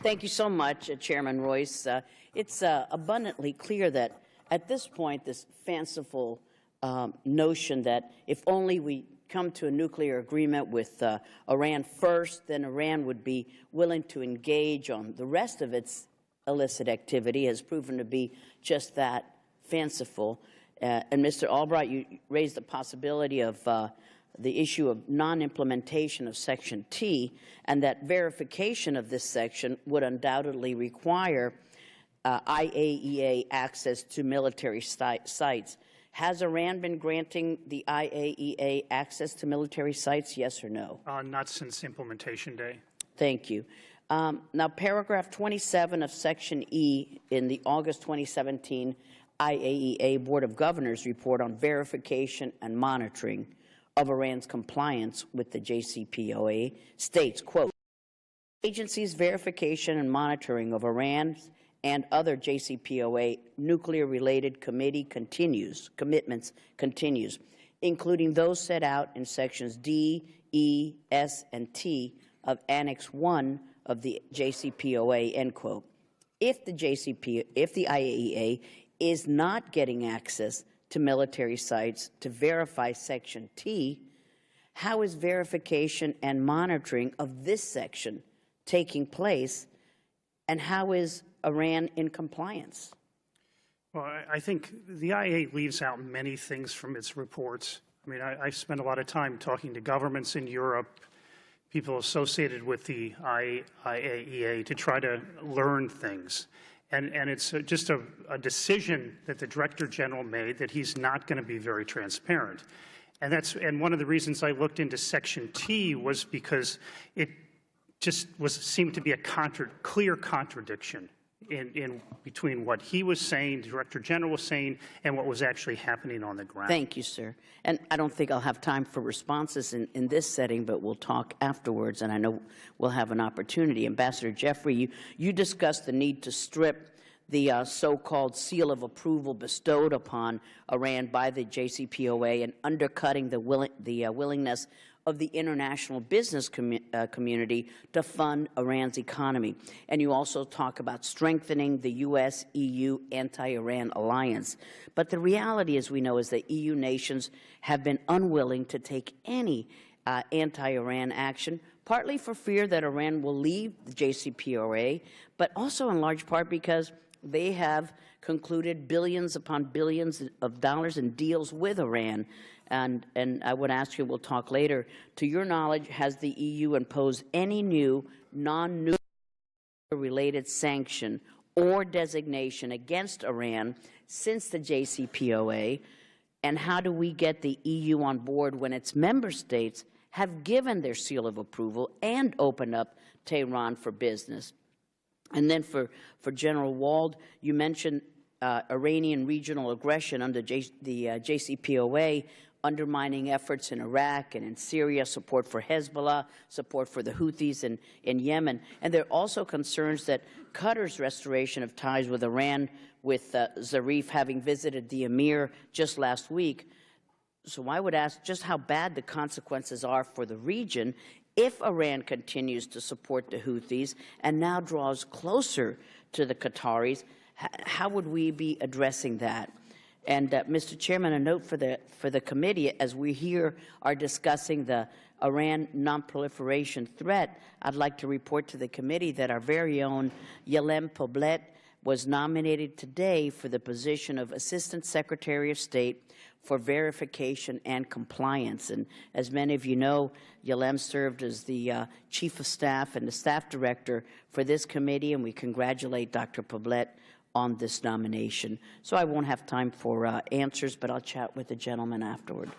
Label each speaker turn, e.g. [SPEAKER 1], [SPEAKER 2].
[SPEAKER 1] Thank you so much, Chairman Royce. It's abundantly clear that at this point, this fanciful notion that if only we come to a nuclear agreement with Iran first, then Iran would be willing to engage on the rest of its illicit activity has proven to be just that, fanciful. And Mr. Albright, you raised the possibility of the issue of non-implementation of Section T, and that verification of this section would undoubtedly require IAEA access to military sites. Has Iran been granting the IAEA access to military sites, yes or no?
[SPEAKER 2] Not since implementation day.
[SPEAKER 1] Thank you. Now, paragraph 27 of Section E in the August 2017 IAEA Board of Governors report on verification and monitoring of Iran's compliance with the JCPOA states, quote, agency's verification and monitoring of Iran's and other JCPOA nuclear-related commitments continues, including those set out in sections D, E, S, and T of Annex 1 of the JCPOA, end quote. If the IAEA is not getting access to military sites to verify Section T, how is verification and monitoring of this section taking place, and how is Iran in compliance?
[SPEAKER 2] Well, I think the IAEA leaves out many things from its reports. I mean, I spent a lot of time talking to governments in Europe, people associated with the IAEA, to try to learn things. And it's just a decision that the Director General made that he's not going to be very transparent. And one of the reasons I looked into Section T was because it just seemed to be a clear contradiction in between what he was saying, the Director General was saying, and what was actually happening on the ground.
[SPEAKER 1] Thank you, sir. And I don't think I'll have time for responses in this setting, but we'll talk afterwards, and I know we'll have an opportunity. Ambassador Jeffrey, you discussed the need to strip the so-called seal of approval bestowed upon Iran by the JCPOA and undercutting the willingness of the international business community to fund Iran's economy. And you also talk about strengthening the U.S.-EU anti-Iran alliance. But the reality, as we know, is that EU nations have been unwilling to take any anti-Iran action, partly for fear that Iran will leave the JCPOA, but also in large part because they have concluded billions upon billions of dollars in deals with Iran. And I would ask you, we'll talk later, to your knowledge, has the EU imposed any new non-nuclear related sanction or designation against Iran since the JCPOA? And how do we get the EU on board when its member states have given their seal of approval and opened up Tehran for business? And then for General Wald, you mentioned Iranian regional aggression under the JCPOA, undermining efforts in Iraq and in Syria, support for Hezbollah, support for the Houthis in Yemen. And there are also concerns that Qatar's restoration of ties with Iran, with Zarif having visited the emir just last week. So I would ask just how bad the consequences are for the region if Iran continues to support the Houthis and now draws closer to the Qataris. How would we be addressing that? And Mr. Chairman, a note for the committee, as we here are discussing the Iran nonproliferation threat, I'd like to report to the committee that our very own Yelem Poblet was nominated today for the position of Assistant Secretary of State for verification and compliance. And as many of you know, Yelem served as the Chief of Staff and the Staff Director for this committee, and we congratulate Dr. Poblet on this nomination. So I won't have time for answers, but I'll chat with the gentleman afterward. So